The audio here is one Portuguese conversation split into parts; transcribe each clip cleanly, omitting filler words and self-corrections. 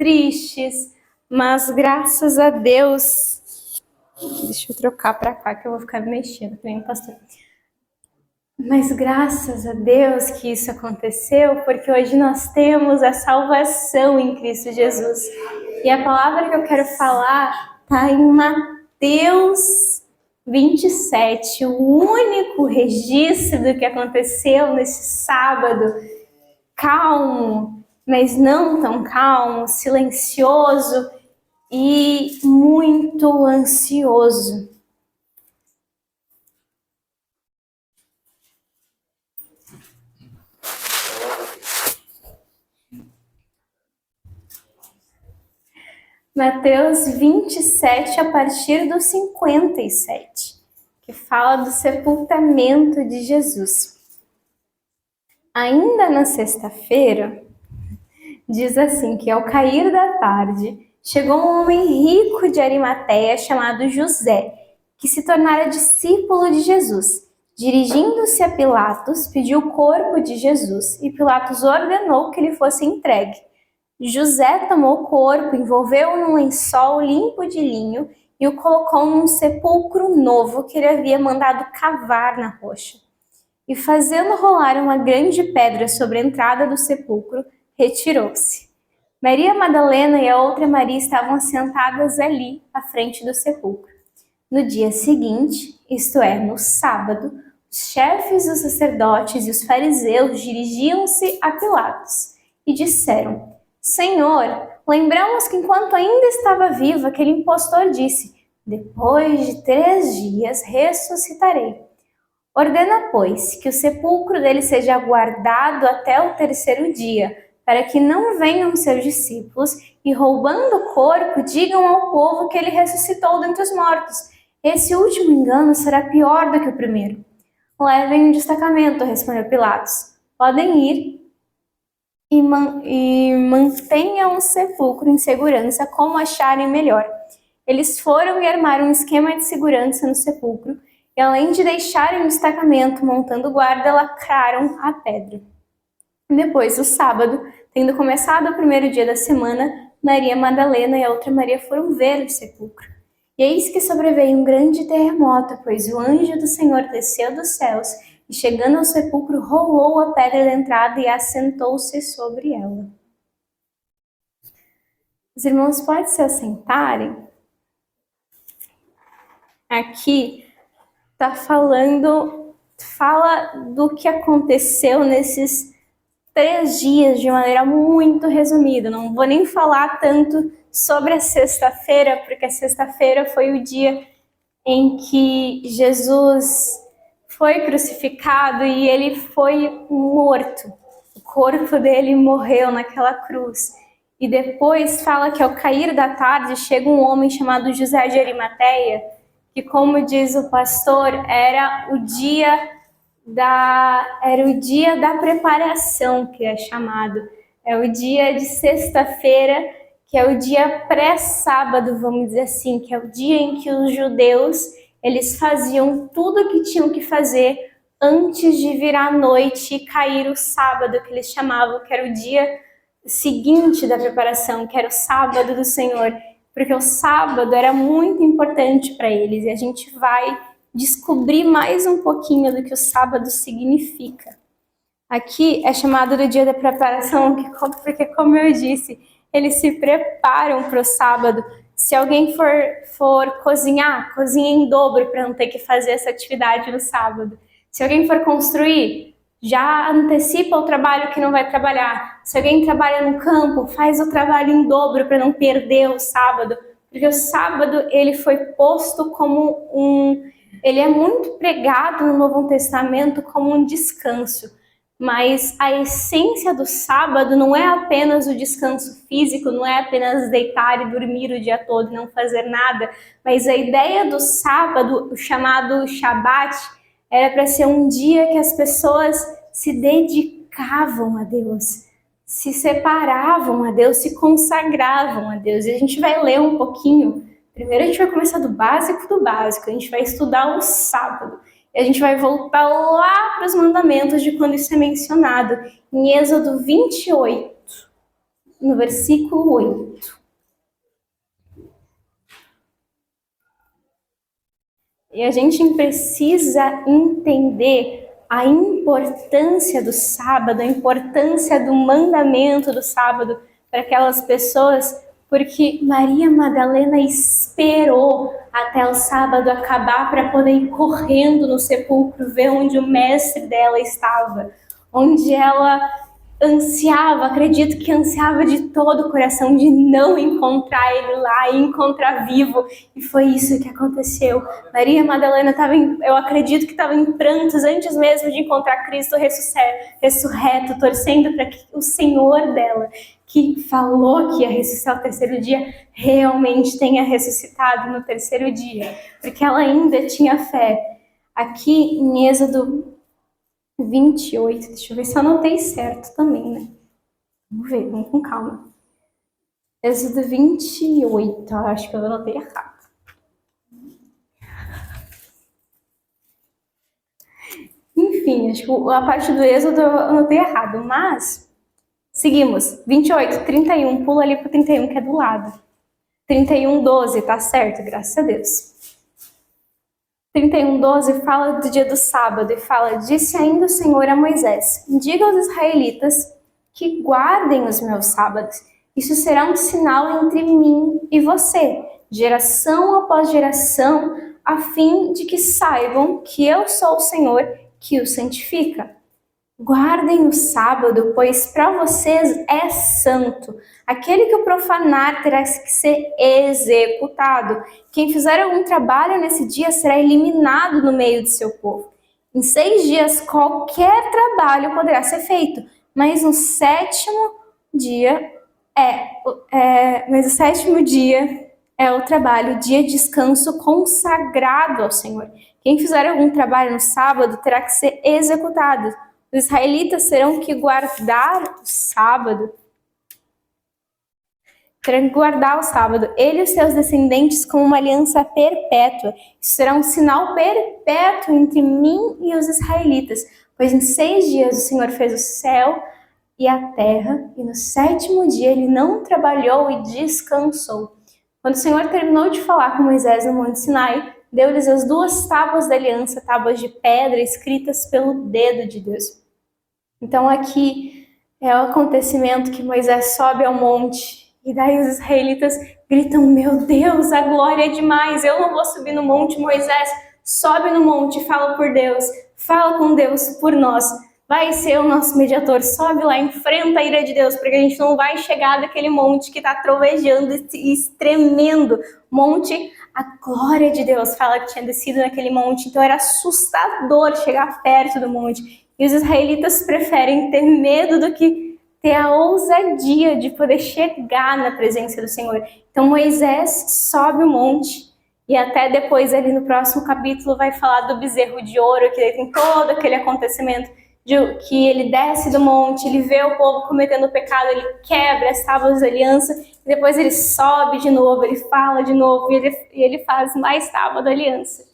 tristes, mas graças a Deus... Deixa eu trocar para cá que eu vou ficar me mexendo também, pastor. Mas graças a Deus que isso aconteceu, porque hoje nós temos a salvação em Cristo Jesus. E a palavra que eu quero falar está em Mateus 27, o único registro do que aconteceu nesse sábado, calmo, mas não tão calmo, silencioso e muito ansioso. Mateus 27, a partir do 57, que fala do sepultamento de Jesus. Ainda na sexta-feira, diz assim, que ao cair da tarde, chegou um homem rico de Arimateia chamado José, que se tornara discípulo de Jesus. Dirigindo-se a Pilatos, pediu o corpo de Jesus e Pilatos ordenou que lhe fosse entregue. José tomou o corpo, envolveu-o num lençol limpo de linho e o colocou num sepulcro novo que ele havia mandado cavar na rocha. E fazendo rolar uma grande pedra sobre a entrada do sepulcro, retirou-se. Maria Madalena e a outra Maria estavam sentadas ali, à frente do sepulcro. No dia seguinte, isto é, no sábado, os chefes dos sacerdotes e os fariseus dirigiam-se a Pilatos e disseram: Senhor, lembramos que enquanto ainda estava vivo, aquele impostor disse: depois de 3 dias ressuscitarei. Ordena, pois, que o sepulcro dele seja guardado até o 3º dia, para que não venham seus discípulos e, roubando o corpo, digam ao povo que ele ressuscitou dentre os mortos. Esse último engano será pior do que o primeiro. Levem um destacamento, respondeu Pilatos. Podem ir e mantenham o sepulcro em segurança como acharem melhor. Eles foram e armaram um esquema de segurança no sepulcro e, além de deixarem o destacamento montando guarda, lacraram a pedra. Depois do sábado, tendo começado o 1º dia da semana, Maria Madalena e a outra Maria foram ver o sepulcro. E eis que sobreveio um grande terremoto, pois o anjo do Senhor desceu dos céus e, chegando ao sepulcro, rolou a pedra da entrada e assentou-se sobre ela. Os irmãos podem se assentarem? Aqui fala do que aconteceu nesses 3 dias de maneira muito resumida. Não vou nem falar tanto sobre a sexta-feira, porque a sexta-feira foi o dia em que Jesus foi crucificado e ele foi morto. O corpo dele morreu naquela cruz. E depois fala que ao cair da tarde chega um homem chamado José de Arimateia, que, como diz o pastor, era o dia da preparação, que é chamado. É o dia de sexta-feira, que é o dia pré-sábado, vamos dizer assim, que é o dia em que os judeus eles faziam tudo o que tinham que fazer antes de virar a noite e cair o sábado, que eles chamavam, que era o dia seguinte da preparação, que era o sábado do Senhor, porque o sábado era muito importante para eles, e a gente vai descobrir mais um pouquinho do que o sábado significa. Aqui é chamado do dia da preparação, porque, como eu disse, eles se preparam para o sábado. Se alguém for cozinhar, cozinha em dobro para não ter que fazer essa atividade no sábado. Se alguém for construir, já antecipa o trabalho que não vai trabalhar. Se alguém trabalha no campo, faz o trabalho em dobro para não perder o sábado. Porque o sábado ele foi posto como ele é muito pregado no Novo Testamento como um descanso. Mas a essência do sábado não é apenas o descanso físico, não é apenas deitar e dormir o dia todo e não fazer nada, mas a ideia do sábado, o chamado Shabat, era para ser um dia que as pessoas se dedicavam a Deus, se separavam a Deus, se consagravam a Deus. E a gente vai ler um pouquinho. Primeiro a gente vai começar do básico, a gente vai estudar o sábado. E a gente vai voltar lá para os mandamentos de quando isso é mencionado, em Êxodo 28. no versículo 8. E a gente precisa entender a importância do sábado, a importância do mandamento do sábado para aquelas pessoas, porque Maria Madalena esperou até o sábado acabar para poder ir correndo no sepulcro, ver onde o mestre dela estava, onde ela ansiava, acredito que ansiava de todo o coração de não encontrar ele lá e encontrar vivo, e foi isso que aconteceu. Maria Madalena estava, eu acredito que estava em prantos antes mesmo de encontrar Cristo ressurreto, torcendo para que o Senhor dela, que falou que ia ressuscitar no terceiro dia, realmente tenha ressuscitado no terceiro dia, porque ela ainda tinha fé. Aqui em Êxodo 28, deixa eu ver se eu anotei certo também, né? Vamos ver, vamos com calma. Êxodo 28, acho que eu anotei errado. Enfim, acho que a parte do Êxodo eu anotei errado, mas seguimos. 28, 31, pula ali pro 31 que é do lado. 31, 12, tá certo, graças a Deus. 31:12 fala do dia do sábado e fala: disse ainda o Senhor a Moisés: diga aos israelitas que guardem os meus sábados. Isso será um sinal entre mim e você, geração após geração, a fim de que saibam que eu sou o Senhor que os santifica. Guardem o sábado, pois para vocês é santo. Aquele que o profanar terá que ser executado. Quem fizer algum trabalho nesse dia será eliminado no meio de seu povo. Em 6 dias qualquer trabalho poderá ser feito, mas no sétimo dia é o trabalho, dia de descanso consagrado ao Senhor. Quem fizer algum trabalho no sábado terá que ser executado. Os israelitas terão que guardar o sábado. Terão que guardar o sábado, ele e os seus descendentes, como uma aliança perpétua. Isso será um sinal perpétuo entre mim e os israelitas, pois em 6 dias o Senhor fez o céu e a terra, e no 7º dia ele não trabalhou e descansou. Quando o Senhor terminou de falar com Moisés no Monte Sinai, deu-lhes as 2 tábuas da aliança, tábuas de pedra escritas pelo dedo de Deus. Então aqui é o acontecimento que Moisés sobe ao monte e daí os israelitas gritam: meu Deus, a glória é demais, eu não vou subir no monte. Moisés, sobe no monte e fala por Deus, fala com Deus por nós, vai ser o nosso mediador, sobe lá, enfrenta a ira de Deus, porque a gente não vai chegar daquele monte que está trovejando e tremendo. Monte, a glória de Deus fala que tinha descido naquele monte, então era assustador chegar perto do monte. E os israelitas preferem ter medo do que ter a ousadia de poder chegar na presença do Senhor. Então Moisés sobe o monte, e até depois ali no próximo capítulo vai falar do bezerro de ouro, que tem todo aquele acontecimento de que ele desce do monte, ele vê o povo cometendo pecado, ele quebra as tábuas da aliança, e depois ele sobe de novo, ele fala de novo, e ele faz mais tábua da aliança.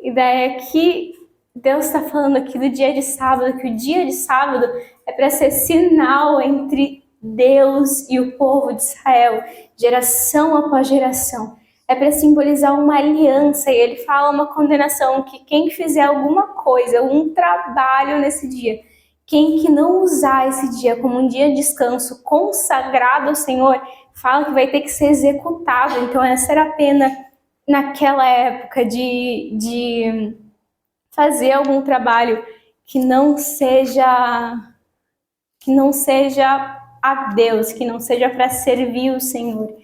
E daí aqui Deus está falando aqui do dia de sábado, que o dia de sábado é para ser sinal entre Deus e o povo de Israel, geração após geração. É para simbolizar uma aliança, e ele fala uma condenação, que quem fizer alguma coisa, um trabalho nesse dia, quem que não usar esse dia como um dia de descanso consagrado ao Senhor, fala que vai ter que ser executado. Então essa era a pena naquela época de fazer algum trabalho que não seja a Deus, que não seja para servir o Senhor.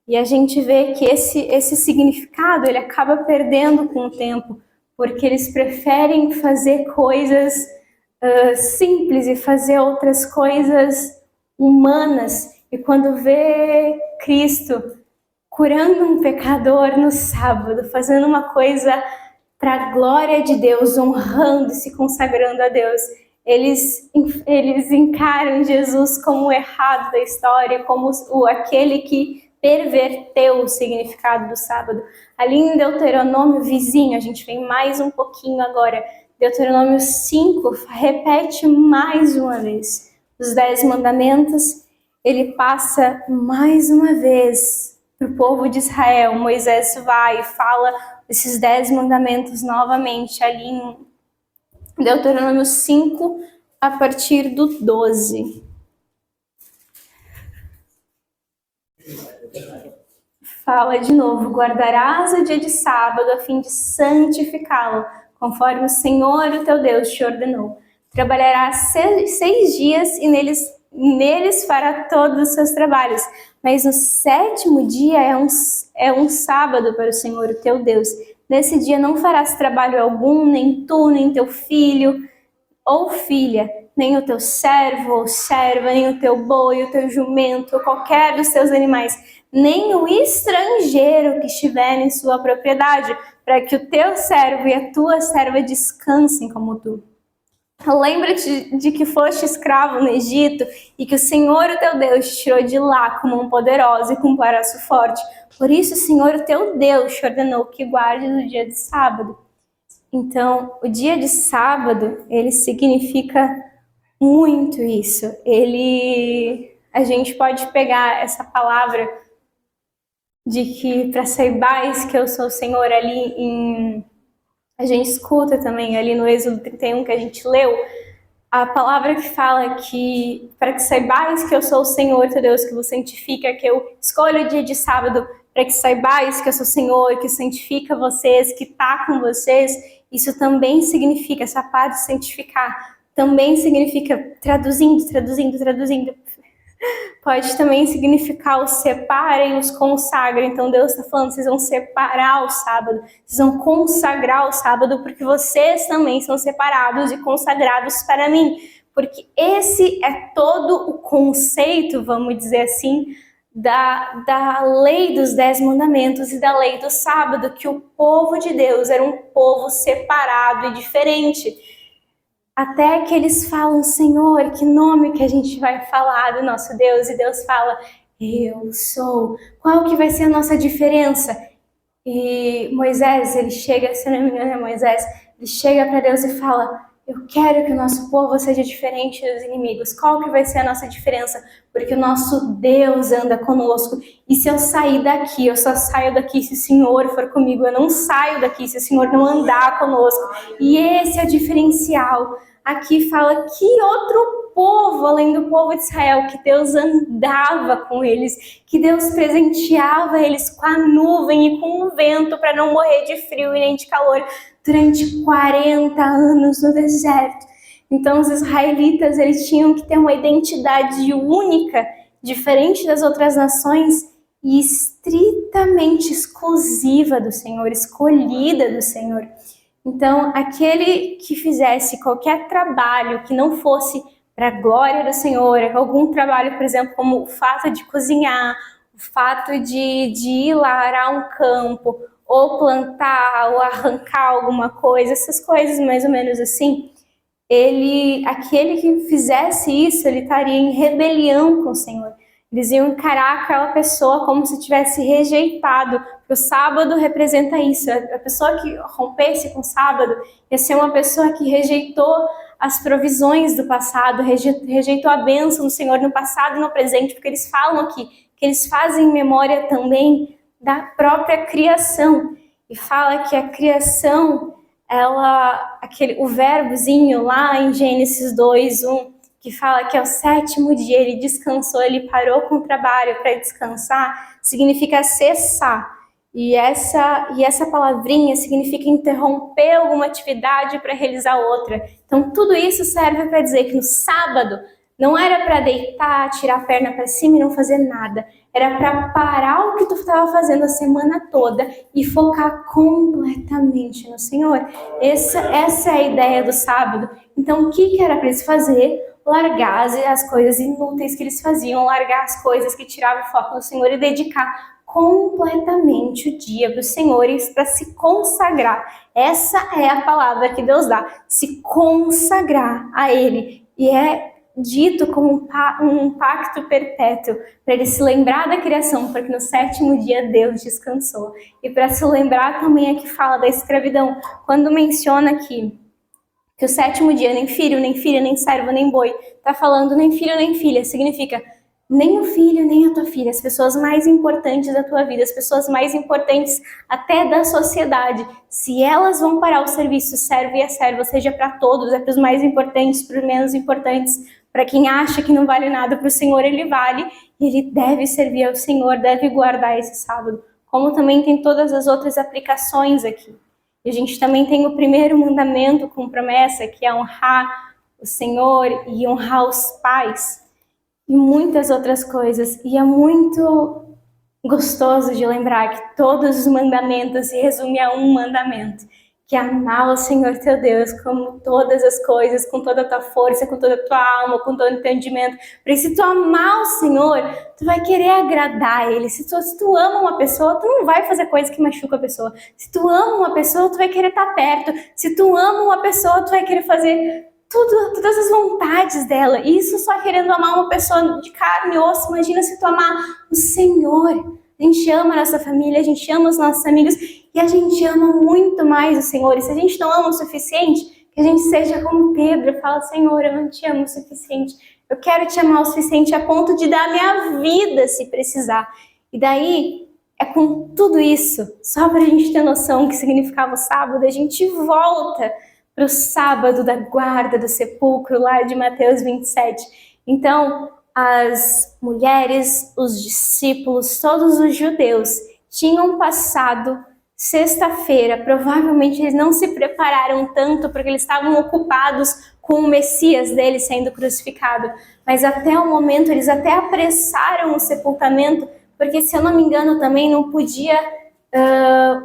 E a gente vê que esse significado ele acaba perdendo com o tempo, porque eles preferem fazer coisas simples e fazer outras coisas humanas. E quando vê Cristo curando um pecador no sábado, fazendo uma coisa para a glória de Deus, honrando e se consagrando a Deus, eles encaram Jesus como o errado da história, como aquele que perverteu o significado do sábado. Ali em Deuteronômio, vizinho, a gente vem mais um pouquinho agora, Deuteronômio 5, repete mais uma vez os 10 mandamentos. ele passa mais uma vez para o povo de Israel. Moisés vai e fala esses 10 mandamentos novamente ali em Deuteronômio 5, a partir do 12. Fala de novo: guardarás o dia de sábado a fim de santificá-lo, conforme o Senhor, o teu Deus, te ordenou. Trabalharás 6 dias e neles fará todos os seus trabalhos. Mas no 7º dia é um sábado para o Senhor, o teu Deus. Nesse dia não farás trabalho algum, nem tu, nem teu filho ou filha, nem o teu servo ou serva, nem o teu boi, o teu jumento, ou qualquer dos teus animais, nem o estrangeiro que estiver em sua propriedade, para que o teu servo e a tua serva descansem como tu. Lembra-te de que foste escravo no Egito e que o Senhor, o teu Deus, te tirou de lá com mão poderosa e com um braço forte. Por isso o Senhor, o teu Deus, te ordenou que guardes o dia de sábado. Então, o dia de sábado, ele significa muito isso. A gente pode pegar essa palavra de que para saibais que eu sou o Senhor a gente escuta também ali no Êxodo 31 que a gente leu, a palavra que fala que para que saibais que eu sou o Senhor, teu Deus, que vos santifica, que eu escolho o dia de sábado para que saibais que eu sou o Senhor, que santifica vocês, que está com vocês. Isso também significa, essa parte de santificar, também significa, traduzindo, pode também significar os separem, os consagrem. Então Deus está falando, vocês vão separar o sábado, vocês vão consagrar o sábado, porque vocês também são separados e consagrados para mim. Porque esse é todo o conceito, vamos dizer assim, da lei dos 10 mandamentos e da lei do sábado, que o povo de Deus era um povo separado e diferente. Até que eles falam, Senhor, que nome que a gente vai falar do nosso Deus? E Deus fala, eu sou. Qual que vai ser a nossa diferença? E Moisés, ele chega, se não me engano é Moisés, ele chega para Deus e fala, eu quero que o nosso povo seja diferente dos inimigos. Qual que vai ser a nossa diferença? Porque o nosso Deus anda conosco. E se eu sair daqui, eu só saio daqui se o Senhor for comigo. Eu não saio daqui se o Senhor não andar conosco. E esse é o diferencial. Aqui fala que outro povo, além do povo de Israel, que Deus andava com eles, que Deus presenteava eles com a nuvem e com o vento para não morrer de frio e nem de calor durante 40 anos no deserto. Então os israelitas, eles tinham que ter uma identidade única, diferente das outras nações e estritamente exclusiva do Senhor, escolhida do Senhor. Então, aquele que fizesse qualquer trabalho que não fosse para a glória do Senhor, algum trabalho, por exemplo, como o fato de cozinhar, o fato de ir lá arar um campo, ou plantar, ou arrancar alguma coisa, essas coisas mais ou menos assim, aquele que fizesse isso, ele estaria em rebelião com o Senhor. Eles iam encarar aquela pessoa como se tivesse rejeitado. O sábado representa isso. A pessoa que rompesse com o sábado ia ser uma pessoa que rejeitou as provisões do passado, rejeitou a bênção do Senhor no passado e no presente, porque eles falam aqui que eles fazem memória também da própria criação. E fala que a criação, o verbozinho lá em Gênesis 2:1, que fala que ao 7º dia ele descansou, ele parou com o trabalho para descansar, significa cessar. E essa palavrinha significa interromper alguma atividade para realizar outra. Então tudo isso serve para dizer que no sábado não era para deitar, tirar a perna para cima e não fazer nada. Era para parar o que tu estava fazendo a semana toda e focar completamente no Senhor. Essa é a ideia do sábado. Então o que era para eles fazer? Largar as coisas inúteis que eles faziam, largar as coisas que tiravam o foco do Senhor e dedicar completamente o dia para o Senhor e para se consagrar. Essa é a palavra que Deus dá, se consagrar a Ele. E é dito como um pacto perpétuo, para ele se lembrar da criação, porque no 7º dia Deus descansou. E para se lembrar também aqui fala da escravidão, quando menciona aqui que o 7º dia, nem filho, nem filha, nem servo, nem boi, tá falando nem filho, nem filha, significa Nem o filho, nem a tua filha, as pessoas mais importantes da tua vida, as pessoas mais importantes até da sociedade, se elas vão parar o serviço, servo e a serva, seja para todos, é para os mais importantes, para os menos importantes, para quem acha que não vale nada, para o Senhor ele vale, e ele deve servir ao Senhor, deve guardar esse sábado, como também tem todas as outras aplicações aqui. E a gente também tem o primeiro mandamento com promessa, que é honrar o Senhor e honrar os pais, e muitas outras coisas. E é muito gostoso de lembrar que todos os mandamentos se resumem a um mandamento, que é amar o Senhor teu Deus com todas as coisas, com toda a tua força, com toda a tua alma, com todo o entendimento. Porque se tu amar o Senhor, tu vai querer agradar Ele. Se tu ama uma pessoa, tu não vai fazer coisa que machuca a pessoa. Se tu ama uma pessoa, tu vai querer estar perto. Se tu ama uma pessoa, tu vai querer fazer todas as vontades dela. E isso só querendo amar uma pessoa de carne e osso. Imagina se tu amar o Senhor. A gente ama a nossa família, a gente ama os nossos amigos e a gente ama muito mais o Senhor. E se a gente não ama o suficiente, que a gente seja como Pedro e fala: Senhor, eu não te amo o suficiente. Eu quero te amar o suficiente a ponto de dar a minha vida se precisar. E daí, é com tudo isso, só para a gente ter noção do que significava o sábado, a gente volta para o sábado da guarda do sepulcro, lá de Mateus 27. Então, as mulheres, os discípulos, todos os judeus tinham passado sexta-feira. Provavelmente eles não se prepararam tanto porque eles estavam ocupados com o Messias deles sendo crucificado. Mas até o momento eles até apressaram o sepultamento, porque, se eu não me engano, também não podia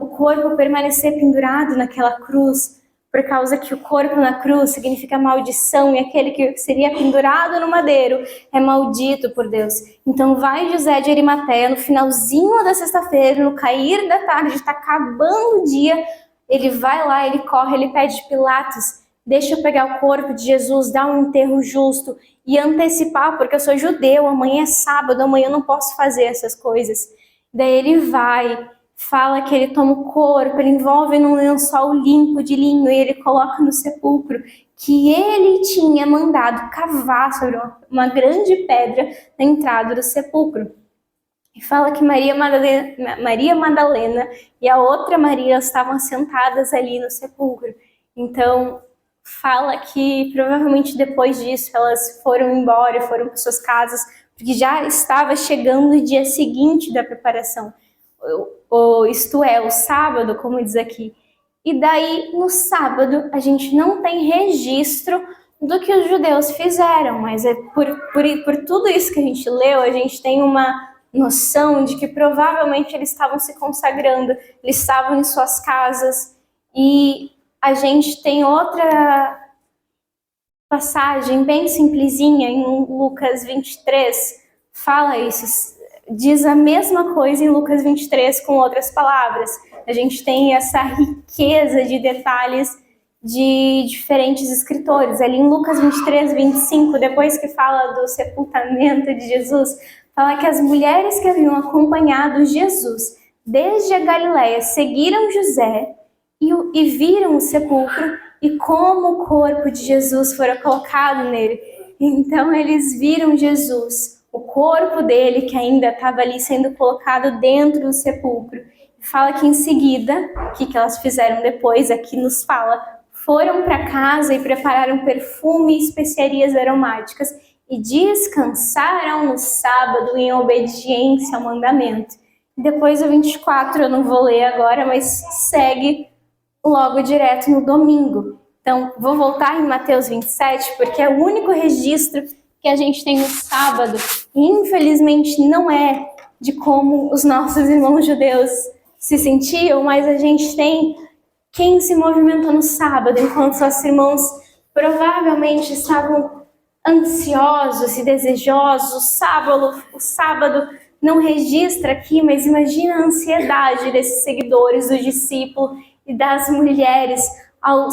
o corpo permanecer pendurado naquela cruz, por causa que o corpo na cruz significa maldição, e aquele que seria pendurado no madeiro é maldito por Deus. Então vai José de Arimateia no finalzinho da sexta-feira, no cair da tarde, está acabando o dia, ele vai lá, ele corre, ele pede Pilatos: deixa eu pegar o corpo de Jesus, dar um enterro justo e antecipar, porque eu sou judeu, amanhã é sábado, amanhã eu não posso fazer essas coisas. Daí ele vai, fala que ele toma o corpo, ele envolve num lençol limpo de linho e ele coloca no sepulcro que ele tinha mandado cavar sobre uma grande pedra na entrada do sepulcro. E fala que Maria Madalena e a outra Maria estavam sentadas ali no sepulcro. Então, fala que provavelmente depois disso elas foram embora, foram para suas casas, porque já estava chegando o dia seguinte da preparação. Isto é, o sábado, como diz aqui. E daí, no sábado, a gente não tem registro do que os judeus fizeram, mas é por tudo isso que a gente leu, a gente tem uma noção de que provavelmente eles estavam se consagrando, eles estavam em suas casas. E a gente tem outra passagem bem simplesinha em Lucas 23, fala isso, diz a mesma coisa em Lucas 23 com outras palavras. A gente tem essa riqueza de detalhes de diferentes escritores. Ali em Lucas 23, 25, depois que fala do sepultamento de Jesus, fala que as mulheres que haviam acompanhado Jesus desde a Galileia seguiram José e viram o sepulcro e como o corpo de Jesus fora colocado nele. Então eles viram Jesus, o corpo dele que ainda estava ali sendo colocado dentro do sepulcro. Fala que em seguida, o que elas fizeram depois, aqui nos fala, foram para casa e prepararam perfume e especiarias aromáticas e descansaram no sábado em obediência ao mandamento. Depois o 24 eu não vou ler agora, mas segue logo direto no domingo. Então, vou voltar em Mateus 27, porque é o único registro que a gente tem no sábado. E, infelizmente, não é de como os nossos irmãos judeus se sentiam, mas a gente tem quem se movimentou no sábado, enquanto seus irmãos provavelmente estavam ansiosos e desejosos. O sábado não registra aqui, mas imagina a ansiedade desses seguidores, dos discípulos e das mulheres ao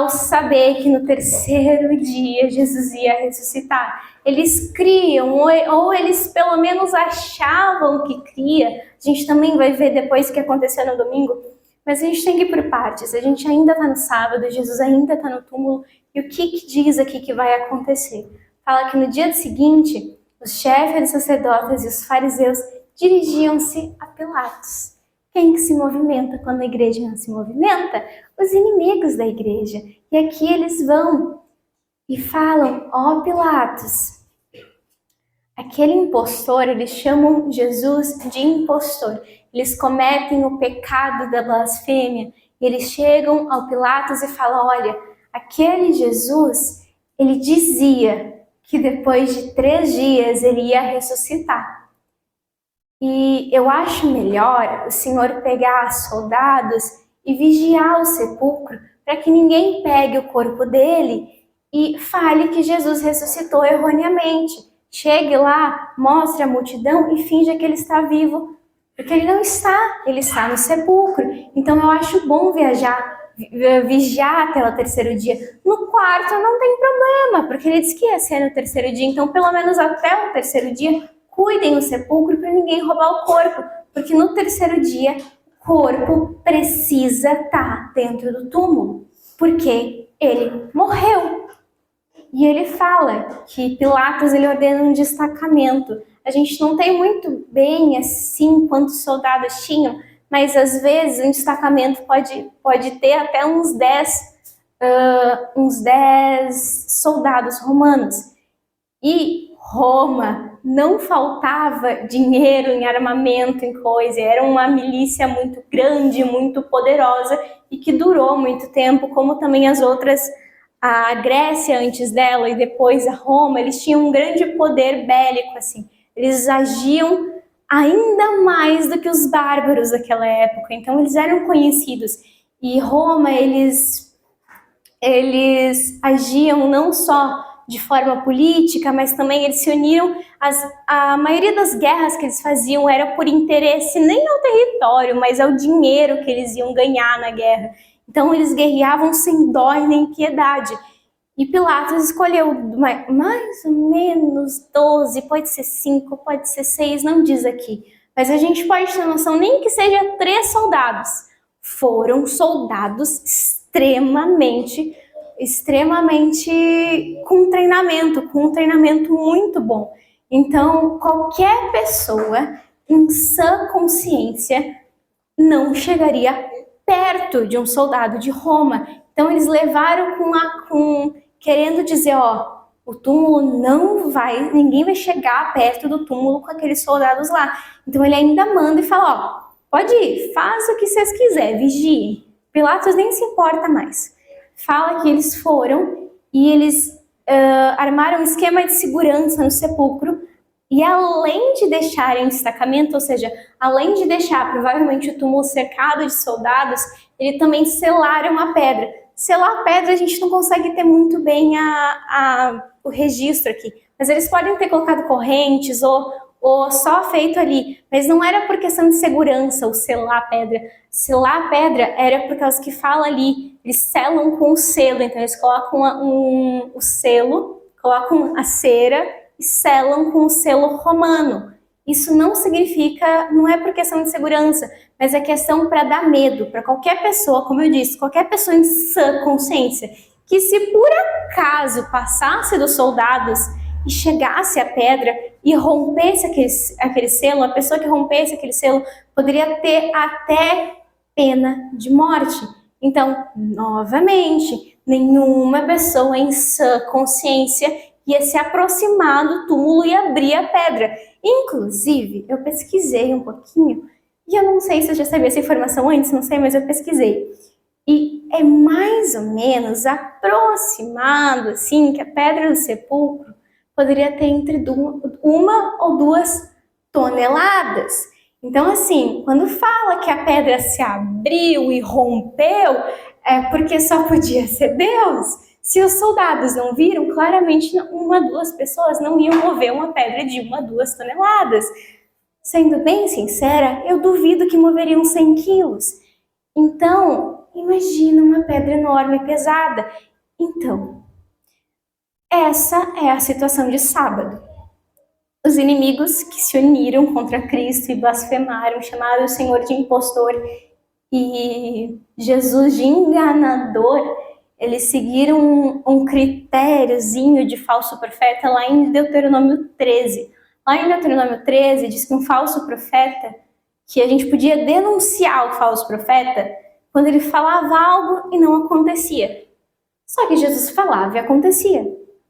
saber que no terceiro dia Jesus ia ressuscitar. Eles criam, ou eles pelo menos achavam que cria. A gente também vai ver depois o que aconteceu no domingo, mas a gente tem que ir por partes. A gente ainda está no sábado, Jesus ainda está no túmulo, e o que diz aqui que vai acontecer? Fala que no dia seguinte, Os chefes dos sacerdotes e os fariseus dirigiam-se a Pilatos. Quem que se movimenta quando a igreja não se movimenta? Os inimigos da igreja. E aqui eles vão e falam: ó Pilatos, aquele impostor, eles chamam Jesus de impostor. Eles cometem o pecado da blasfêmia. E eles chegam ao Pilatos e falam: olha, aquele Jesus, ele dizia que depois de 3 dias ele ia ressuscitar. E eu acho melhor o Senhor pegar soldados e vigiar o sepulcro para que ninguém pegue o corpo dele e fale que Jesus ressuscitou erroneamente. Chegue lá, mostre a multidão e finja que ele está vivo, porque ele não está, ele está no sepulcro. Então eu acho bom vigiar até o 3º dia. No 4º não tem problema, porque ele disse que ia ser no 3º dia, então pelo menos até o 3º dia cuidem do sepulcro para ninguém roubar o corpo, porque no 3º dia o corpo precisa estar dentro do túmulo, porque ele morreu. E ele fala que Pilatos ele ordena um destacamento. A gente não tem muito bem assim quantos soldados tinham, mas às vezes um destacamento pode ter até uns 10 soldados romanos. E Roma não faltava dinheiro em armamento, em coisa. Era uma milícia muito grande, muito poderosa e que durou muito tempo, como também as outras, a Grécia antes dela e depois a Roma, eles tinham um grande poder bélico, assim. Eles agiam ainda mais do que os bárbaros daquela época, então eles eram conhecidos. E Roma, eles agiam não só de forma política, mas também eles se uniram. A maioria das guerras que eles faziam era por interesse nem ao território, mas ao dinheiro que eles iam ganhar na guerra. Então eles guerreavam sem dó e nem piedade. E Pilatos escolheu mais ou menos 12, pode ser 5, pode ser 6, não diz aqui. Mas a gente pode ter noção, nem que seja 3 soldados. Foram soldados extremamente com um treinamento muito bom. Então, qualquer pessoa em sã consciência não chegaria perto de um soldado de Roma. Então, eles levaram querendo dizer, ó, o túmulo ninguém vai chegar perto do túmulo com aqueles soldados lá. Então, ele ainda manda e fala, ó, pode ir, faça o que vocês quiserem, vigiem. Pilatos nem se importa mais. Fala que eles foram e eles armaram um esquema de segurança no sepulcro e além de deixarem um destacamento, ou seja, além de deixar provavelmente o túmulo cercado de soldados, eles também selaram a pedra. Selar a pedra a gente não consegue ter muito bem o registro aqui, mas eles podem ter colocado correntes ou só feito ali, mas não era por questão de segurança o selar a pedra. Selar a pedra era por causa que fala ali, eles selam com o selo, então eles colocam o selo, colocam a cera e selam com o selo romano. Isso não significa, não é por questão de segurança, mas é questão para dar medo para qualquer pessoa, como eu disse, qualquer pessoa em sã consciência, que se por acaso passasse dos soldados e chegasse a pedra e rompesse aquele selo, a pessoa que rompesse aquele selo poderia ter até pena de morte. Então, novamente, nenhuma pessoa em sã consciência ia se aproximar do túmulo e abrir a pedra. Inclusive, eu pesquisei um pouquinho, e eu não sei se eu já sabia essa informação antes, não sei, mas eu pesquisei. E é mais ou menos aproximado, assim, que a pedra do sepulcro poderia ter entre 1 ou 2 toneladas. Então, assim, quando fala que a pedra se abriu e rompeu, é porque só podia ser Deus. Se os soldados não viram, claramente 1 ou 2 pessoas não iam mover uma pedra de 1 ou 2 toneladas. Sendo bem sincera, eu duvido que moveriam 100 quilos. Então, imagina uma pedra enorme e pesada. Então, essa é a situação de sábado. Os inimigos que se uniram contra Cristo e blasfemaram, chamaram o Senhor de impostor e Jesus de enganador, eles seguiram um critériozinho de falso profeta lá em Deuteronômio 13. Lá em Deuteronômio 13 diz que um falso profeta, que a gente podia denunciar o falso profeta quando ele falava algo e não acontecia. Só que Jesus falava e acontecia.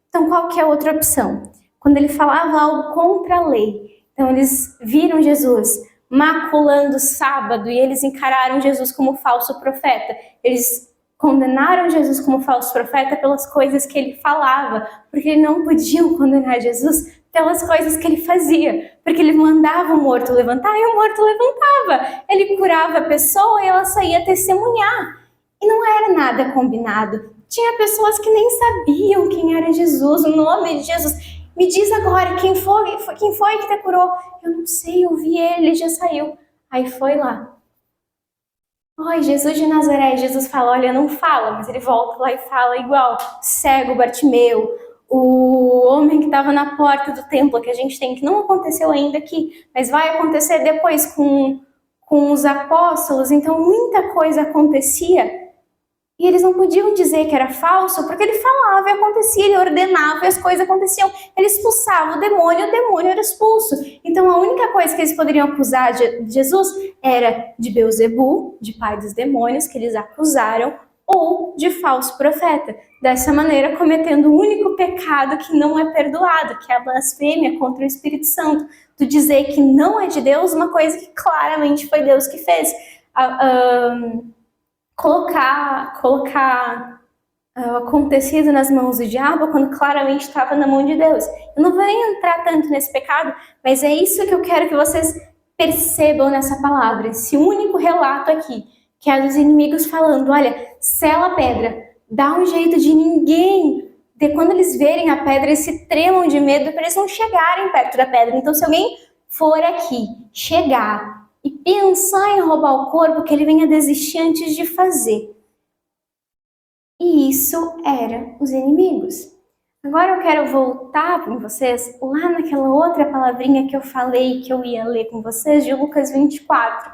Então qual que é a outra opção? Quando ele falava algo contra a lei. Então eles viram Jesus maculando o sábado e eles encararam Jesus como falso profeta. Eles condenaram Jesus como falso profeta pelas coisas que ele falava, porque não podiam condenar Jesus pelas coisas que ele fazia, porque ele mandava o morto levantar e o morto levantava. Ele curava a pessoa e ela saía testemunhar. E não era nada combinado. Tinha pessoas que nem sabiam quem era Jesus, o nome de Jesus. Me diz agora, quem foi que te curou? Eu não sei, eu vi ele já saiu. Aí foi lá. Oi, Jesus de Nazaré. Jesus fala, olha, não fala, mas ele volta lá e fala igual. Cego, Bartimeu, o homem que estava na porta do templo, que a gente tem, que não aconteceu ainda aqui, mas vai acontecer depois com os apóstolos. Então muita coisa acontecia. E eles não podiam dizer que era falso, porque ele falava e acontecia, ele ordenava e as coisas aconteciam. Ele expulsava o demônio era expulso. Então a única coisa que eles poderiam acusar de Jesus era de Beelzebu, de pai dos demônios, que eles acusaram, ou de falso profeta. Dessa maneira, cometendo o único pecado que não é perdoado, que é a blasfêmia contra o Espírito Santo. Tu dizer que não é de Deus, uma coisa que claramente foi Deus que fez. Colocar acontecido nas mãos do diabo quando claramente estava na mão de Deus. Eu não vou nem entrar tanto nesse pecado, mas é isso que eu quero que vocês percebam nessa palavra. Esse único relato aqui, que é dos inimigos falando, olha, sela a pedra, dá um jeito de ninguém, quando eles verem a pedra, eles se tremam de medo para eles não chegarem perto da pedra. Então se alguém for aqui, chegar e pensar em roubar o corpo, que ele venha desistir antes de fazer. E isso era os inimigos. Agora eu quero voltar com vocês lá naquela outra palavrinha que eu falei que eu ia ler com vocês, de Lucas 24.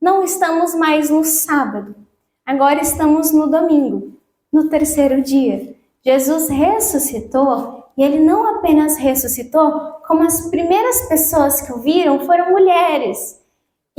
Não estamos mais no sábado, agora estamos no domingo, no terceiro dia. Jesus ressuscitou, e ele não apenas ressuscitou, como as primeiras pessoas que o viram foram mulheres.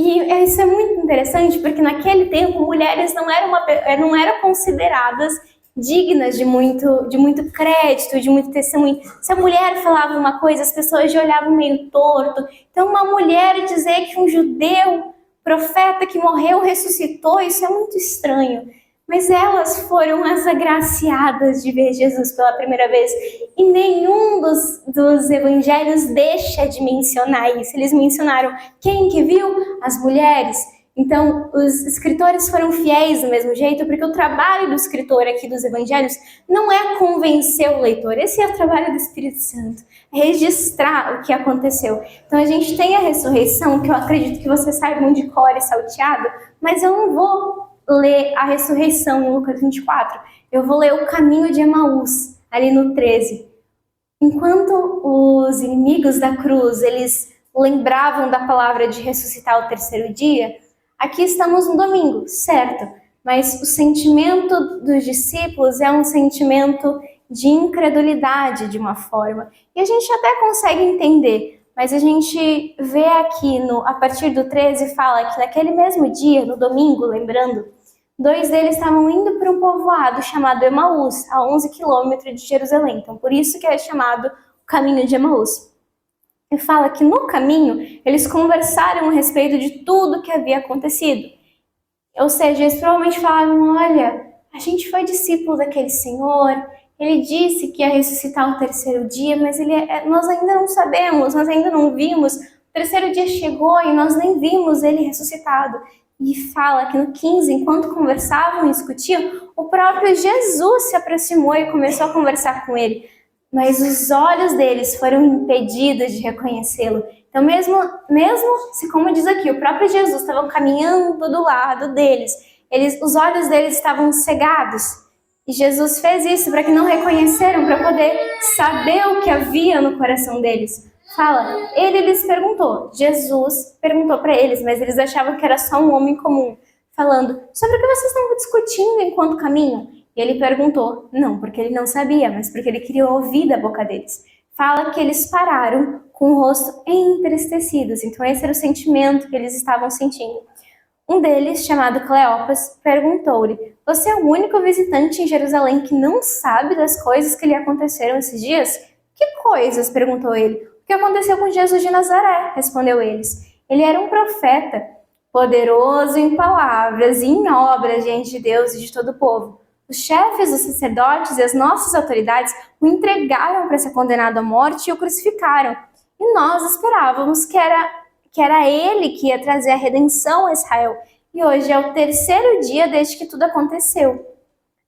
E isso é muito interessante, porque naquele tempo mulheres não eram consideradas dignas de muito crédito, de muito testemunho. Se a mulher falava uma coisa, as pessoas já olhavam meio torto. Então uma mulher dizer que um judeu, profeta que morreu, ressuscitou, isso é muito estranho. Mas elas foram as agraciadas de ver Jesus pela primeira vez. E nenhum dos evangelhos deixa de mencionar isso. Eles mencionaram quem que viu? As mulheres. Então, os escritores foram fiéis do mesmo jeito, porque o trabalho do escritor aqui dos evangelhos não é convencer o leitor. Esse é o trabalho do Espírito Santo. É registrar o que aconteceu. Então, a gente tem a ressurreição, que eu acredito que vocês saibam de cor e salteado, mas eu não vou ler a ressurreição em Lucas 24, eu vou ler o caminho de Emaús, ali no 13. Enquanto os inimigos da cruz, eles lembravam da palavra de ressuscitar ao terceiro dia, aqui estamos no domingo, certo? Mas o sentimento dos discípulos é um sentimento de incredulidade, de uma forma. E a gente até consegue entender, mas a gente vê aqui, a partir do 13, fala que naquele mesmo dia, no domingo, lembrando, 2 deles estavam indo para um povoado chamado Emaús, a 11 quilômetros de Jerusalém. Então, por isso que é chamado o caminho de Emaús. E fala que no caminho, eles conversaram a respeito de tudo que havia acontecido. Ou seja, eles provavelmente falaram, olha, a gente foi discípulo daquele Senhor, ele disse que ia ressuscitar o terceiro dia, mas nós ainda não sabemos, nós ainda não vimos. O terceiro dia chegou e nós nem vimos ele ressuscitado. E fala que no 15, enquanto conversavam e discutiam, o próprio Jesus se aproximou e começou a conversar com ele. Mas os olhos deles foram impedidos de reconhecê-lo. Então mesmo se, como diz aqui, o próprio Jesus estava caminhando do lado deles, os olhos deles estavam cegados. E Jesus fez isso para que não reconheceram, para poder saber o que havia no coração deles. Fala, ele lhes perguntou, Jesus perguntou para eles, mas eles achavam que era só um homem comum, falando, sobre o que vocês estão discutindo enquanto caminham? E ele perguntou, não porque ele não sabia, mas porque ele queria ouvir da boca deles. Fala que eles pararam com o rosto entristecidos, então esse era o sentimento que eles estavam sentindo. Um deles, chamado Cleopas, perguntou-lhe, você é o único visitante em Jerusalém que não sabe das coisas que lhe aconteceram esses dias? Que coisas? Perguntou ele. O que aconteceu com Jesus de Nazaré? Respondeu eles. Ele era um profeta, poderoso em palavras e em obras diante de Deus e de todo o povo. Os chefes, os sacerdotes e as nossas autoridades o entregaram para ser condenado à morte e o crucificaram. E nós esperávamos que era ele que ia trazer a redenção a Israel. E hoje é o terceiro dia desde que tudo aconteceu.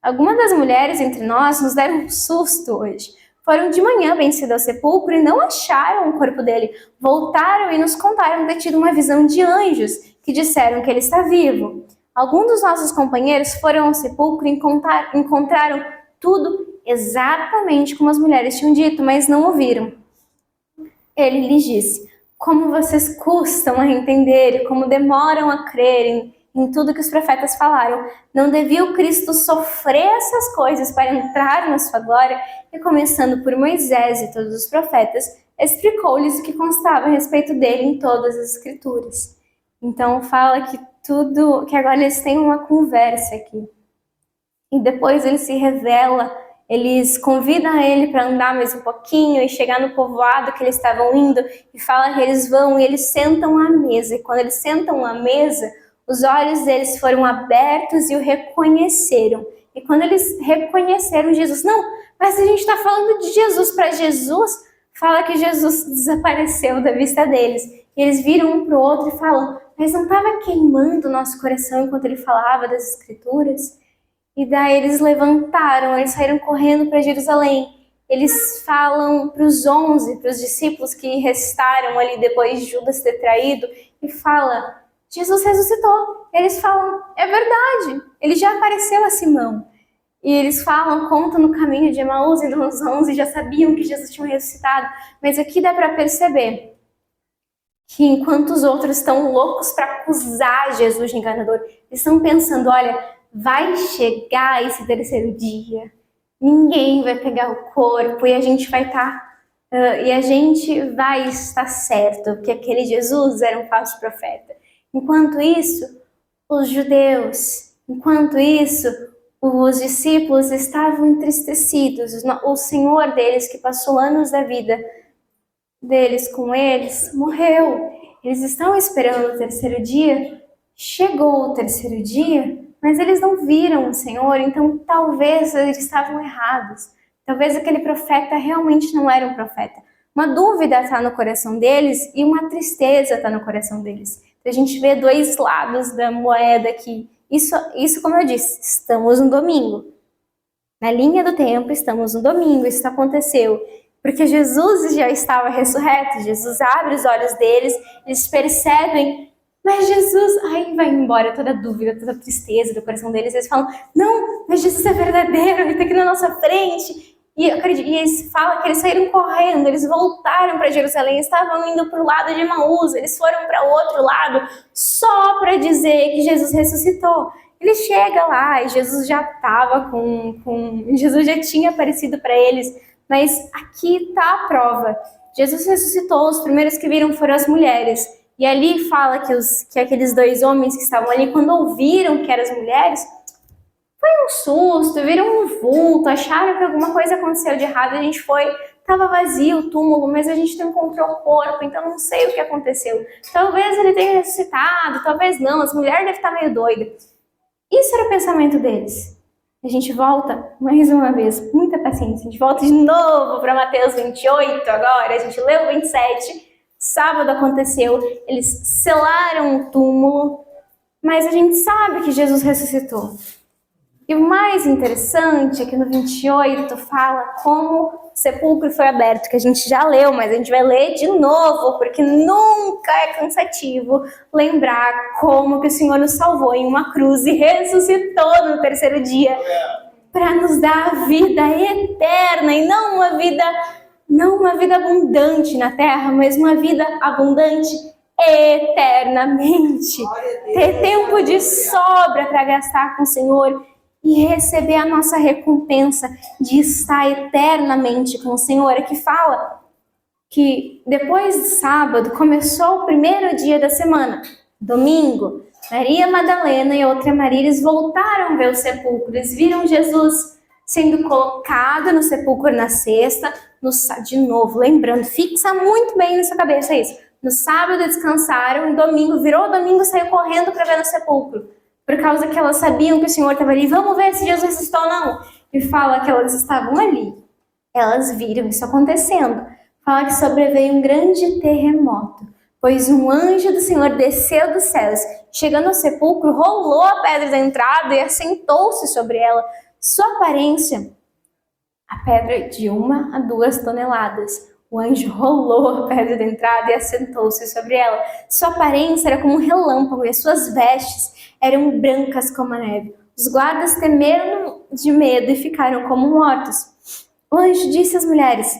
Algumas das mulheres entre nós nos deram um susto hoje. Foram de manhã bem cedo ao sepulcro e não acharam o corpo dele. Voltaram e nos contaram ter tido uma visão de anjos que disseram que ele está vivo. Alguns dos nossos companheiros foram ao sepulcro e encontraram tudo exatamente como as mulheres tinham dito, mas não ouviram. Ele lhes disse, como vocês custam a entender e como demoram a crer em tudo que os profetas falaram. Não devia o Cristo sofrer essas coisas para entrar na sua glória? E começando por Moisés e todos os profetas, explicou-lhes o que constava a respeito dele em todas as escrituras. Então fala que agora eles têm uma conversa aqui. E depois ele se revela, eles convidam ele para andar mais um pouquinho e chegar no povoado que eles estavam indo e fala que eles vão e eles sentam à mesa. E quando eles sentam à mesa, os olhos deles foram abertos e o reconheceram. E quando eles reconheceram Jesus, não, mas a gente está falando de Jesus para Jesus, fala que Jesus desapareceu da vista deles. E eles viram um para o outro e falam, mas não estava queimando o nosso coração enquanto ele falava das Escrituras? E daí eles levantaram, eles saíram correndo para Jerusalém. Eles falam para os 11, para os discípulos que restaram ali depois de Judas ter traído, e fala, Jesus ressuscitou. Eles falam, é verdade, ele já apareceu a Simão. E eles falam, contam no caminho de Emaús, e os 11 já sabiam que Jesus tinha ressuscitado. Mas aqui dá para perceber que enquanto os outros estão loucos para acusar Jesus de enganador, eles estão pensando, olha, vai chegar esse terceiro dia, ninguém vai pegar o corpo e a gente vai estar certo que aquele Jesus era um falso profeta. Enquanto isso, os judeus, os discípulos estavam entristecidos. O Senhor deles, que passou anos da vida deles com eles, morreu. Eles estão esperando o terceiro dia. Chegou o terceiro dia, mas eles não viram o Senhor, então talvez eles estavam errados. Talvez aquele profeta realmente não era um profeta. Uma dúvida está no coração deles e uma tristeza está no coração deles. A gente vê dois lados da moeda aqui. Isso, como eu disse, estamos no domingo. Na linha do tempo, estamos no domingo, isso aconteceu. Porque Jesus já estava ressurreto, Jesus abre os olhos deles, eles percebem, mas Jesus, aí vai embora toda a dúvida, toda a tristeza do coração deles, eles falam, não, mas Jesus é verdadeiro, ele está aqui na nossa frente. E eles falam que eles saíram correndo, eles voltaram para Jerusalém, estavam indo para o lado de Emaús, eles foram para o outro lado só para dizer que Jesus ressuscitou. Ele chega lá e Jesus já estava Jesus já tinha aparecido para eles, mas aqui está a prova. Jesus ressuscitou, os primeiros que viram foram as mulheres. E ali fala que aqueles dois homens que estavam ali, quando ouviram que eram as mulheres, foi um susto, viram um vulto, acharam que alguma coisa aconteceu de errado, a gente foi, estava vazio o túmulo, mas a gente não encontrou o corpo, então não sei o que aconteceu. Talvez ele tenha ressuscitado, talvez não, as mulheres devem estar meio doidas. Isso era o pensamento deles. A gente volta, mais uma vez, muita paciência, a gente volta de novo para Mateus 28 agora, a gente leu o 27, sábado aconteceu, eles selaram o túmulo, mas a gente sabe que Jesus ressuscitou. E o mais interessante é que no 28 fala como o sepulcro foi aberto, que a gente já leu, mas a gente vai ler de novo, porque nunca é cansativo lembrar como que o Senhor nos salvou em uma cruz e ressuscitou no terceiro dia para nos dar a vida eterna e não uma vida abundante na terra, mas uma vida abundante eternamente. Ter tempo de sobra para gastar com o Senhor. e receber a nossa recompensa de estar eternamente com o Senhor. Que fala que depois do sábado começou o primeiro dia da semana, domingo. Maria Madalena e outra Maria, eles voltaram a ver o sepulcro, eles viram Jesus sendo colocado no sepulcro na sexta, de novo, lembrando, fixa muito bem na sua cabeça isso. No sábado descansaram, no domingo, virou domingo, saiu correndo para ver no sepulcro, por causa que elas sabiam que o Senhor estava ali, vamos ver se Jesus ressuscitou ou não. E fala que elas estavam ali, elas viram isso acontecendo. Fala que sobreveio um grande terremoto, pois um anjo do Senhor desceu dos céus, chegando ao sepulcro, rolou a pedra da entrada e assentou-se sobre ela. Sua aparência, a pedra de 1 a 2 toneladas. O anjo rolou a pedra da entrada e assentou-se sobre ela. Sua aparência era como um relâmpago e as suas vestes eram brancas como a neve. Os guardas temeram de medo e ficaram como mortos. O anjo disse às mulheres: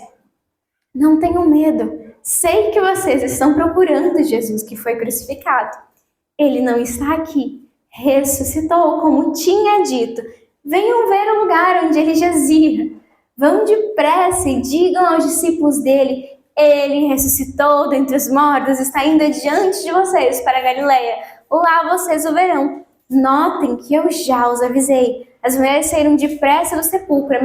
não tenham medo, sei que vocês estão procurando Jesus que foi crucificado. Ele não está aqui, ressuscitou como tinha dito. Venham ver o lugar onde ele jazia. Vão depressa e digam aos discípulos dele: ele ressuscitou dentre os mortos, está indo adiante de vocês para a Galileia. Lá vocês o verão. Notem que eu já os avisei. As mulheres saíram depressa do sepulcro,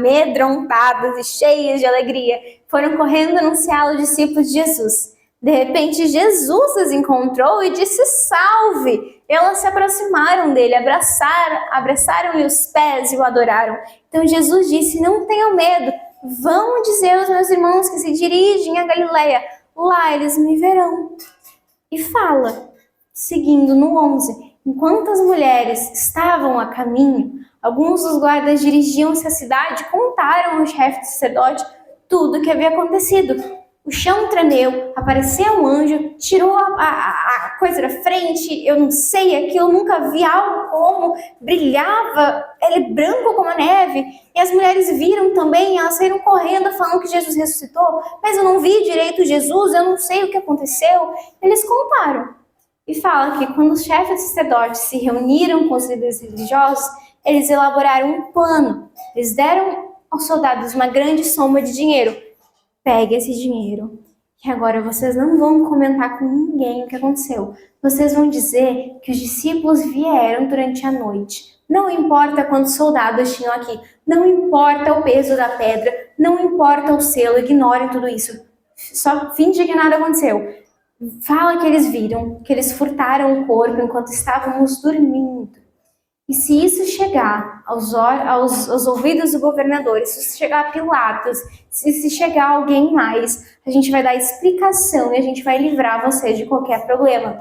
amedrontadas e cheias de alegria. Foram correndo anunciar aos discípulos de Jesus. De repente, Jesus as encontrou e disse: salve! Elas se aproximaram dele, abraçaram-lhe os pés e o adoraram. Então Jesus disse: não tenham medo, vão dizer aos meus irmãos que se dirigem a Galileia, lá eles me verão. E fala, seguindo no 11, enquanto as mulheres estavam a caminho, alguns dos guardas dirigiam-se à cidade e contaram ao chefe do sacerdote tudo o que havia acontecido. O chão tremeu, apareceu um anjo, tirou a coisa da frente, eu não sei, aquilo, nunca vi algo como, brilhava, ele branco como a neve, e as mulheres viram também, elas saíram correndo falando que Jesus ressuscitou, mas eu não vi direito Jesus, eu não sei o que aconteceu. Eles contaram, e fala que quando os chefes sacerdotes se reuniram com os líderes religiosos, eles elaboraram um plano, eles deram aos soldados uma grande soma de dinheiro. Pegue esse dinheiro, que agora vocês não vão comentar com ninguém o que aconteceu. Vocês vão dizer que os discípulos vieram durante a noite. Não importa quantos soldados tinham aqui, não importa o peso da pedra, não importa o selo, ignorem tudo isso. Só finge que nada aconteceu. Fala que eles viram, que eles furtaram o corpo enquanto estávamos dormindo. E se isso chegar aos ouvidos do governador, se isso chegar a Pilatos, se chegar a alguém mais, a gente vai dar explicação e a gente vai livrar você de qualquer problema.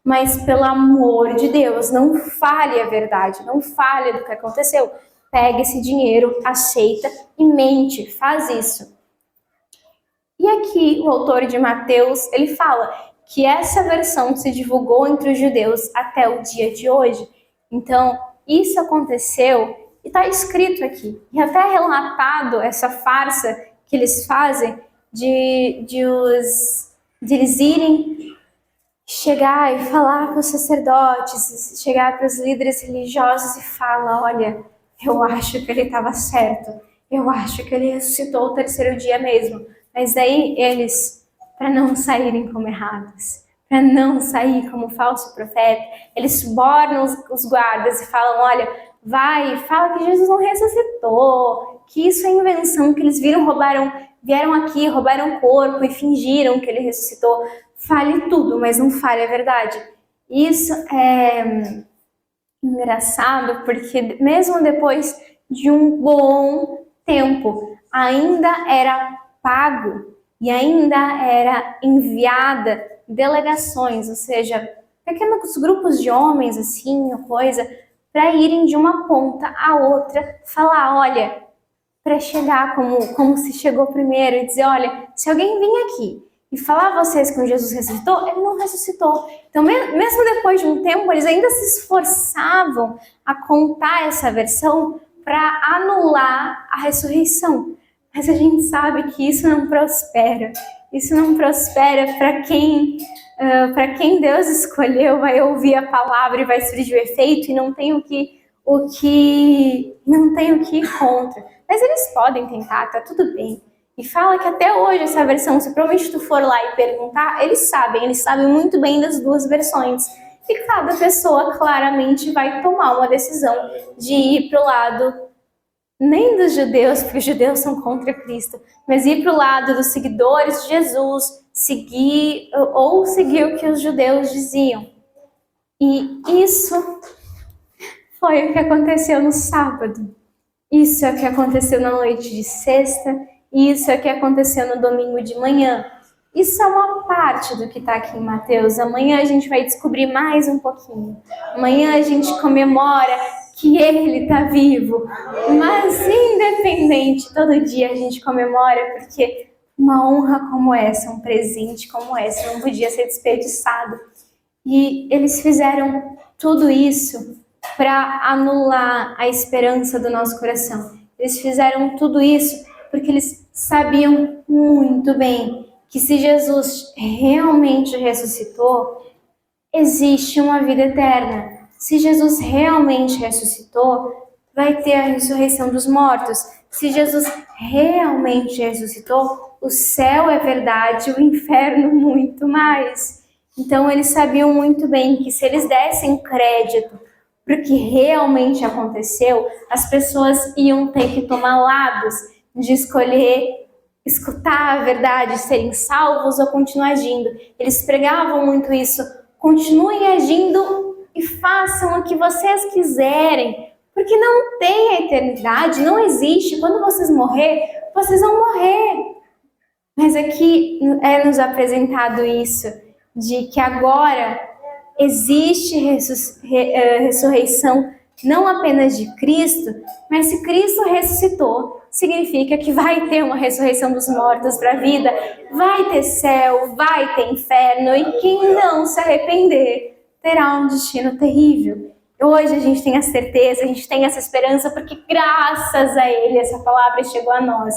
Mas, pelo amor de Deus, não fale a verdade, não fale do que aconteceu. Pega esse dinheiro, aceita e mente, faz isso. E aqui o autor de Mateus, ele fala que essa versão se divulgou entre os judeus até o dia de hoje. Então, isso aconteceu e está escrito aqui. E até relatado essa farsa que eles fazem de eles irem chegar e falar para os sacerdotes, chegar para os líderes religiosos e falar: olha, eu acho que ele estava certo, eu acho que ele ressuscitou o terceiro dia mesmo. Mas daí eles, para não saírem como errados, para não sair como falso profeta, eles subornam os guardas e falam: olha, vai, fala que Jesus não ressuscitou, que isso é invenção, que eles vieram aqui, roubaram o corpo e fingiram que ele ressuscitou. Fale tudo, mas não fale a verdade. Isso é engraçado porque mesmo depois de um bom tempo, ainda era pago e ainda era enviada delegações, ou seja, pequenos grupos de homens, assim, coisa, para irem de uma ponta a outra, falar: olha, para chegar como se chegou primeiro e dizer: olha, se alguém vir aqui e falar a vocês que Jesus ressuscitou, ele não ressuscitou. Então, mesmo depois de um tempo, eles ainda se esforçavam a contar essa versão para anular a ressurreição. Mas a gente sabe que isso não prospera. Isso não prospera para quem para quem Deus escolheu, vai ouvir a palavra e vai surgir o efeito e não tem o que ir contra. Mas eles podem tentar, tá tudo bem. E fala que até hoje essa versão, se provavelmente tu for lá e perguntar, eles sabem muito bem das duas versões. E cada pessoa claramente vai tomar uma decisão de ir pro lado, nem dos judeus, porque os judeus são contra Cristo, mas ir pro lado dos seguidores de Jesus, seguir o que os judeus diziam. E isso foi o que aconteceu no sábado. Isso é o que aconteceu na noite de sexta. Isso é o que aconteceu no domingo de manhã. Isso é uma parte do que está aqui em Mateus. Amanhã a gente vai descobrir mais um pouquinho. Amanhã a gente comemora que ele está vivo. Mas independente, todo dia a gente comemora porque uma honra como essa, um presente como esse, não podia ser desperdiçado. E eles fizeram tudo isso para anular a esperança do nosso coração. Eles fizeram tudo isso porque eles sabiam muito bem que se Jesus realmente ressuscitou, existe uma vida eterna. Se Jesus realmente ressuscitou, vai ter a ressurreição dos mortos. Se Jesus realmente ressuscitou, o céu é verdade, o inferno muito mais. Então eles sabiam muito bem que se eles dessem crédito para o que realmente aconteceu, as pessoas iam ter que tomar lados de escolher escutar a verdade, serem salvos ou continuar agindo. Eles pregavam muito isso. Continuem agindo e façam o que vocês quiserem, porque não tem a eternidade, não existe. Quando vocês vocês vão morrer. Mas aqui é nos apresentado isso, de que agora existe ressurreição não apenas de Cristo, mas se Cristo ressuscitou, significa que vai ter uma ressurreição dos mortos para a vida, vai ter céu, vai ter inferno, e quem não se arrepender terá um destino terrível. Hoje a gente tem a certeza, a gente tem essa esperança, porque graças a Ele essa palavra chegou a nós.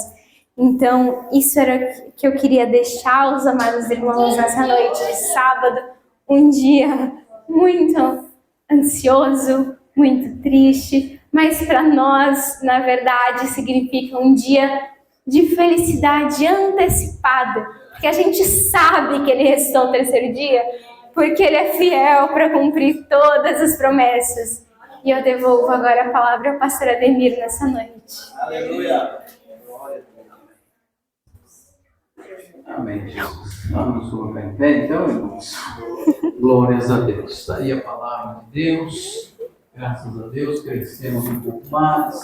Então, isso era o que eu queria deixar aos amados irmãos nessa noite de sábado, um dia muito ansioso, muito triste, mas para nós, na verdade, significa um dia de felicidade antecipada, porque a gente sabe que Ele ressuscitou no terceiro dia, porque Ele é fiel para cumprir todas as promessas. E eu devolvo agora a palavra ao pastor Ademir nessa noite. Aleluia! Amém, Jesus. Vamos colocar em pé, então, irmãos. Glórias a Deus. Está aí a palavra de Deus. Graças a Deus, crescemos um pouco mais.